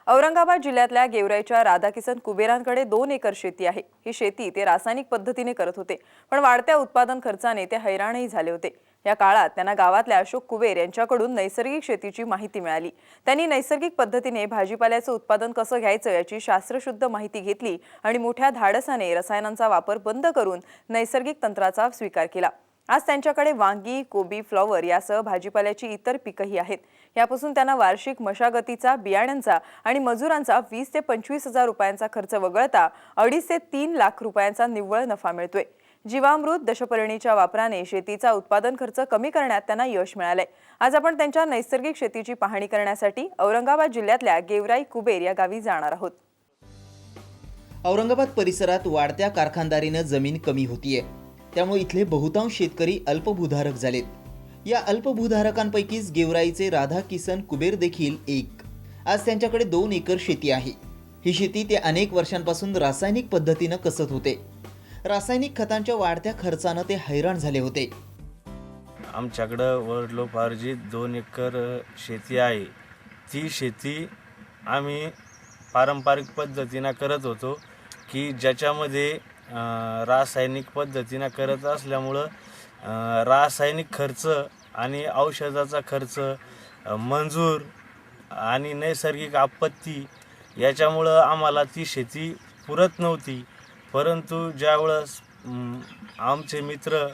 औरंगाबाद जिल्ह्यातल्या गेवराईच्या राधाकिसन कुबेरांकडे 2 एकर शेती आहे। ही शेती ते रासायनिक पद्धतीने करत होते, पण वाढत्या उत्पादन खर्चाने ते हैराणही झाले होते। या काळात त्यांना गावातल्या अशोक कुबेर यांच्याकडून नैसर्गिक शेतीची माहिती मिळाली। त्यांनी नैसर्गिक पद्धतीने भाजीपाल्याचं उत्पादन कसं घ्यायचं याची शास्त्रशुद्ध माहिती घेतली आणि मोठ्या धाडसाने रसायनांचा वापर बंद करून नैसर्गिक तंत्राचा स्वीकार केला। आज त्यांच्याकडे वांगी, कोबी, फ्लॉवर यासह भाजीपाल्याची इतर पिकंही आहेत। यापासून त्यांना वार्षिक मशागतीचा, बियाण्यांचा आणि मजुरांचा 20 ते 25 हजार रुपयांचा खर्च वगळता 2.5 ते 3 लाख रुपयांचा निव्वळ नफा मिळतोय। जीवामृत दशपर्णीच्या वापराने शेतीचा उत्पादन खर्च कमी करण्यात त्यांना यश मिळालंय। आज आपण त्यांच्या नैसर्गिक शेतीची पाहणी करण्यासाठी औरंगाबाद जिल्ह्यातल्या गेवराई कुबेर या गावी जाणार आहोत। औरंगाबाद परिसरात वाढत्या कारखानदारीनं जमीन कमी होतीये, त्यामुळे इथले बहुतांश शेतकरी अल्पभूधारक झालेत। या अल्पभूधारकांपैकीच गेवराईचे राधाकिसन कुबेर देखील एक। आज त्यांच्याकडे 2 एकर शेती आहे। ही शेती ते अनेक वर्षांपासून रासायनिक पद्धतीनं कसत होते। रासायनिक खतांच्या वाढत्या खर्चानं ते हैराण झाले होते। आमच्याकडं वडिलोपार्जित 2 एकर शेती आहे। ती शेती आम्ही पारंपरिक पद्धतीनं करत होतो की ज्याच्यामध्ये रासायनिक पद्धतीनं करत असल्यामुळं रासायनिक खर्च आणि औषधाचा खर्च, मंजूर आणि नैसर्गिक आपत्ती याच्यामुळं आम्हाला ती शेती पुरत नव्हती। परंतु ज्यावेळेस आमचे मित्र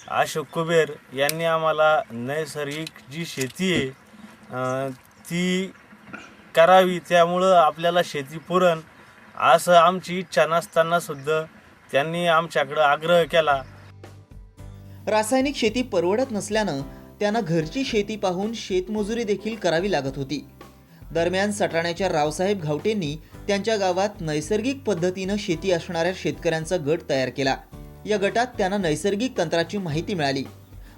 अशोक कुबेर यांनी आम्हाला नैसर्गिक जी शेती आहे ती करावी, त्यामुळं आपल्याला शेती पुरण असं आमची इच्छा नसताना सुद्धा त्यांनी आमच्याकडे आग्रह केला। रासायनिक शेती परवडत नसल्यानं त्यांना घरची शेती पाहून शेतमजुरी देखील करावी लागत होती। दरम्यान सटाण्याच्या रावसाहेब घावटेंनी त्यांच्या गावात नैसर्गिक पद्धतीनं शेती असणाऱ्या शेतकऱ्यांचा गट तयार केला। या गटात त्यांना नैसर्गिक तंत्राची माहिती मिळाली।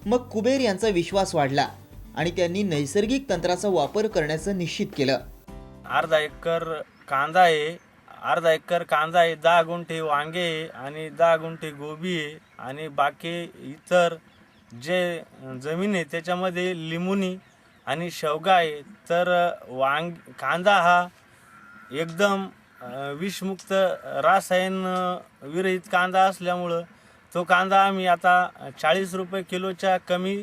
मग कुबेर यांचा विश्वास वाढला आणि त्यांनी नैसर्गिक तंत्राचा वापर करण्याचं निश्चित केलं। अर्धा एकर कांदा आहे, 10 गुंठे वांगे आहे आणि 10 गुंठे गोबी आहे आणि बाकी इतर जे जमीन आहे त्याच्यामध्ये लिंबुनी आणि शेवगा आहे। तर कांदा हा एकदम विषमुक्त रासायन विरहित कांदा असल्यामुळं तो कांदा आम्ही आता 40 रुपये किलोच्या कमी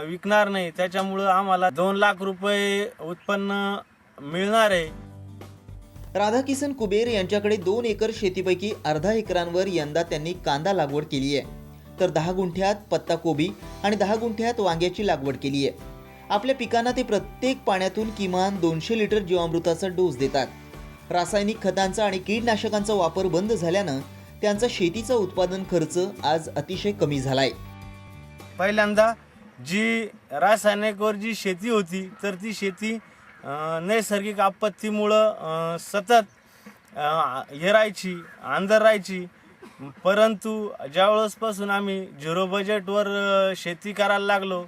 विकणार नाही। त्याच्यामुळं आम्हाला 2 लाख रुपये उत्पन्न मिळणार आहे। राधाकिसन कुबेर यांच्याकडे 2 एकर शेतीपैकी अर्धा एकरांवर यंदा त्यांनी कांदा लागवड केली आहे, तर 10 गुंठ्यात पत्ता कोबी आणि 10 गुंठ्यात वांग्याची लागवड केली आहे। आपल्या पिकांना ते प्रत्येक पाण्यातून किमान 200 लिटर जीवामृताचा डोस देतात। रासायनिक खतांचा आणि कीटकनाशकांचा वापर बंद झाल्यानं त्यांचा शेतीचा उत्पादन खर्च आज अतिशय कमी झालाय। पहिल्यांदा जी रासायनिकवर जी शेती होती तर ती शेती नैसर्गिक आपत्तीमुळं सतत हेरायची, अंधार राहायची। परंतु ज्यावेळेसपासून आम्ही 0 बजेटवर शेती करायला लागलो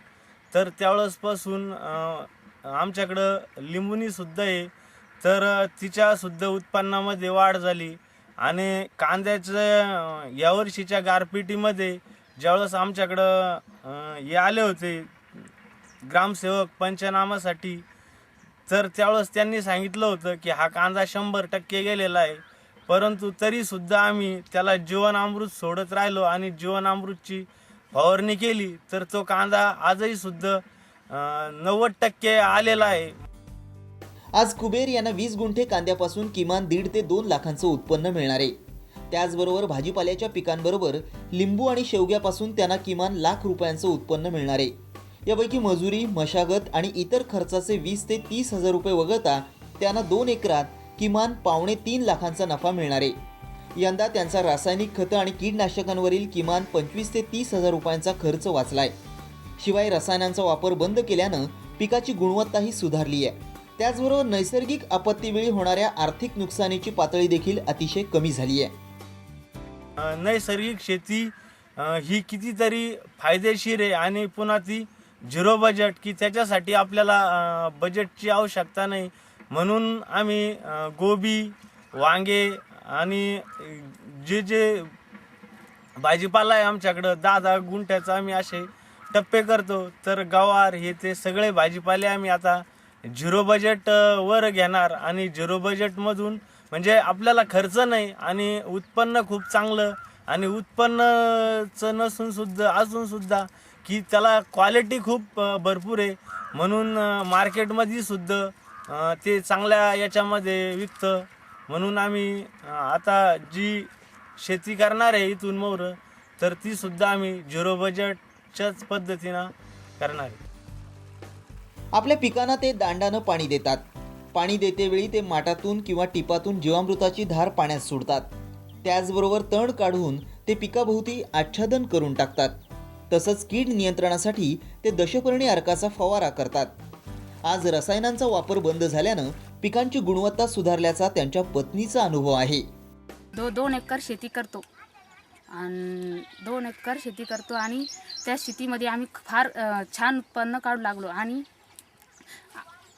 तर त्यावेळेसपासून आमच्याकडं लिंबुनीसुद्धा आहे, तर तिच्यासुद्धा उत्पन्नामध्ये वाढ झाली। आणि कांद्याचं यावर्षीच्या गारपिटीमध्ये ज्यावेळेस आमच्याकडं हे आले होते ग्रामसेवक पंचनामासाठी, तर त्यावेळेस त्यांनी सांगितलं होतं की हा कांदा 100% गेलेला आहे। परंतु तरीसुद्धा आम्ही त्याला जीवनामृत सोडत राहिलो आणि जीवनामृतची फवारणी केली, तर तो कांदा आजही सुद्धा 90% आलेला आहे। आज कुबेर यांना 20 गुंठे कांद्यापासून किमान 1.5 ते 2 लाखांचं उत्पन्न मिळणार आहे। त्याचबरोबर भाजीपाल्याच्या पिकांबरोबर लिंबू आणि शेवग्यापासून त्यांना किमान लाख रुपयांचं उत्पन्न मिळणार आहे। यापैकी मजुरी, मशागत आणि इतर खर्चाचे 20 ते 30 हजार रुपये वगळता त्यांना 2 एकरात किमान 2.25 लाखांचा नफा मिळणार आहे। यंदा त्यांचा रासायनिक खतं आणि कीटकनाशकांवरील किमान 25 ते 30 हजार रुपयांचा खर्च वाचलाय। शिवाय रसायनांचा वापर बंद केल्यानं पिकाची गुणवत्ताही सुधारली आहे। त्याचबरोबर नैसर्गिक आपत्तीवेळी होणाऱ्या आर्थिक नुकसानीची पातळी देखील अतिशय कमी झाली आहे। नैसर्गिक शेती ही कितीतरी फायदेशीर आहे आणि पुन्हा ती 0 बजेट की त्याच्यासाठी आपल्याला बजेटची आवश्यकता नाही। म्हणून आम्ही गोबी, वांगे आणि जे भाजीपाला आहे आमच्याकडं 10 गुंठ्याचा आम्ही असे टप्पे करतो। तर गवार हे ते सगळे भाजीपाले आम्ही आता झिरो बजेट वर घेणार आणि झिरो बजेटमधून म्हणजे आपल्याला खर्च नाही आणि उत्पन्न खूप चांगलं आणि उत्पन्नचं असून सुद्धा की त्याला क्वालिटी खूप भरपूर आहे म्हणून मार्केटमध्ये सुद्धा ते चांगल्या याच्यामध्ये विकतं म्हणून आम्ही आता जी शेती करणार आहे इथून मोर तर ती सुद्धा आम्ही झिरो बजेटच्याच पद्धतीनं करणार आहे. आपल्या पिकांना ते दांडानं पाणी देतात. पाणी देतेवेळी ते माठातून किंवा टिपातून जीवामृताची धार पाण्यात सोडतात. त्याचबरोबर तण काढून ते पिकाभोवती आच्छादन करून टाकतात. तसंच कीड नियंत्रणासाठी ते दशपर्णी अर्काचा फवारा करतात. आज रसायनांचा वापर बंद झाल्यानं पिकांची गुणवत्ता सुधारल्याचा त्यांच्या पत्नीचा अनुभव आहे. 2 एकर शेती करतो आणि 2 एकर शेती करतो आणि त्या शेतीमध्ये आम्ही फार छान उत्पन्न काढू लागलो आणि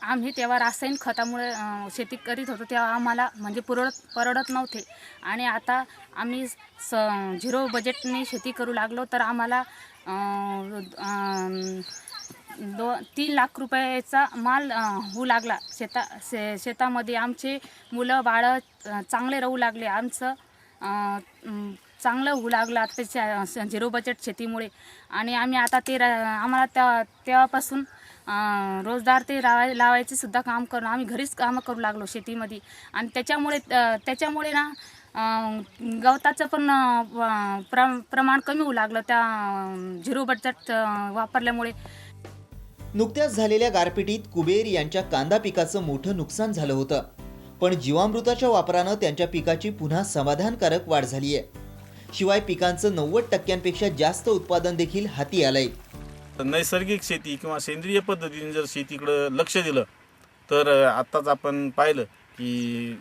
आम्ही तेव्हा रासायनिक खतामुळे शेती करीत होतो तेव्हा आम्हाला म्हणजे परवडत नव्हते आणि आता आम्ही झिरो बजेटने शेती करू लागलो तर आम्हाला 3 लाख रुपयाचा माल होऊ लागला. शेतामध्ये आमचे मुलं बाळं चांगले राहू लागले. आमचं चांगलं होऊ लागलं आता झिरो बजेट शेतीमुळे आणि आम्ही आता आम्हाला तेव्हापासून रोजगार ते लावायचे सुद्धा काम करून आम्ही घरीच कामं करू लागलो शेतीमध्ये आणि त्याच्यामुळे ना गवताचं पण प्रमाण कमी होऊ लागलं त्या झिरो बजेट वापरल्यामुळे. नुकत्याच झालेल्या गारपिटीत कुबेर यांच्या कांदा पिकाचं मोठं नुकसान झालं होतं, पण जीवामृताच्या वापरानं त्यांच्या पिकाची पुन्हा समाधानकारक वाढ झाली आहे. शिवाय पिकांचं 90% जास्त उत्पादन देखील हाती आलंय. नैसर्गिक शेती किंवा सेंद्रिय पद्धतीने जर शेतीकडे लक्ष दिलं तर आत्ताच आपण पाहिलं की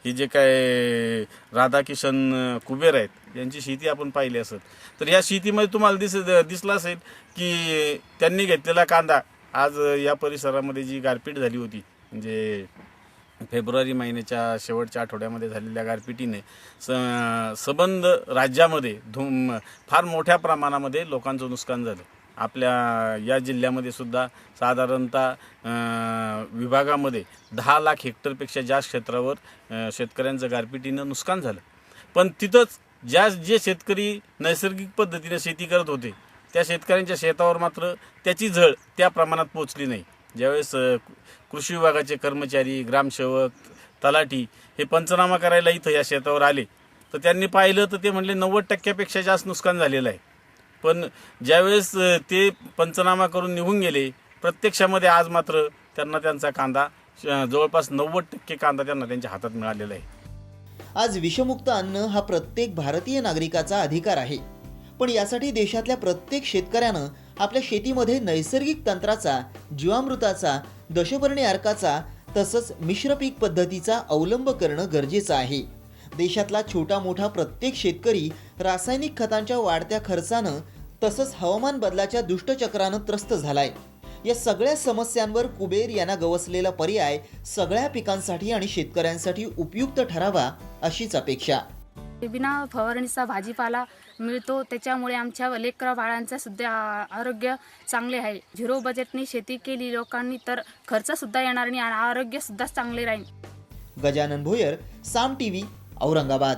हे जे काय राधाकिशन कुबेर आहेत यांची शेती आपण पाहिली असेल तर या शेतीमध्ये तुम्हाला दिसलं असेल की त्यांनी घेतलेला कांदा आज या परिसरामध्ये जी गारपीट झाली होती म्हणजे फेब्रुवारी महिन्याच्या शेवटच्या आठवड्यामध्ये झालेल्या गारपिटीने संबंध राज्यामध्ये फार मोठ्या प्रमाणामध्ये लोकांचं नुकसान झालं. आपल्या या जिल्ह्यामध्ये सुद्धा साधारणतः विभागामध्ये 10 लाख हेक्टरपेक्षा जास्त क्षेत्रावर शेतकऱ्यांचं गारपिटीनं नुकसान झालं. पण तिथंच जे शेतकरी नैसर्गिक पद्धतीने शेती करत होते त्या शेतकऱ्यांच्या शेतावर मात्र त्याची झळ त्या प्रमाणात पोचली नाही. ज्यावेळेस कृषी विभागाचे कर्मचारी, ग्रामसेवक, तलाठी हे पंचनामा करायला इथं या शेतावर आले तर त्यांनी पाहिलं तर ते म्हणले 90% जास्त नुकसान झालेलं आहे. पण ज्यावेळेस ते पंचनामा करून निघून गेले प्रत्यक्षामध्ये आज मात्र त्यांना त्यांचा कांदा जवळपास 90% कांदा त्यांना त्यांच्या हातात मिळालेला आहे. आज विषमुक्त अन्न हा प्रत्येक भारतीय नागरिकाचा अधिकार आहे, पण यासाठी देशातल्या प्रत्येक शेतकऱ्यानं आपल्या शेतीमध्ये नैसर्गिक तंत्राचा, जीवामृताचा, दशपर्णी अर्काचा तसंच मिश्र पीक पद्धतीचा अवलंब करणं गरजेचं आहे. देशातला छोटा मोठा प्रत्येक शेतकरी रासायनिक खतांच्या वाढत्या खर्चानं तसंच हवामान बदलाच्या दुष्टचक्रानं त्रस्त झालाय. या सगळ्या समस्यांवर कुबेर यांना गवसलेला पर्याय सगळ्या पिकांसाठी आणि शेतकऱ्यांसाठी उपयुक्त ठरावा अशीच अपेक्षा. बिना फवारणीचा भाजीपाला मिळतो त्याच्यामुळे आमच्या लेकरा बाळांचं सुद्धा आरोग्य चांगले आहे. झिरो बजेटने शेती केली लोकांनी तर खर्च सुद्धा येणार नाही आणि आरोग्य सुद्धा चांगले राहील. गजानन भोयर, साम टीव्ही, औरंगाबाद.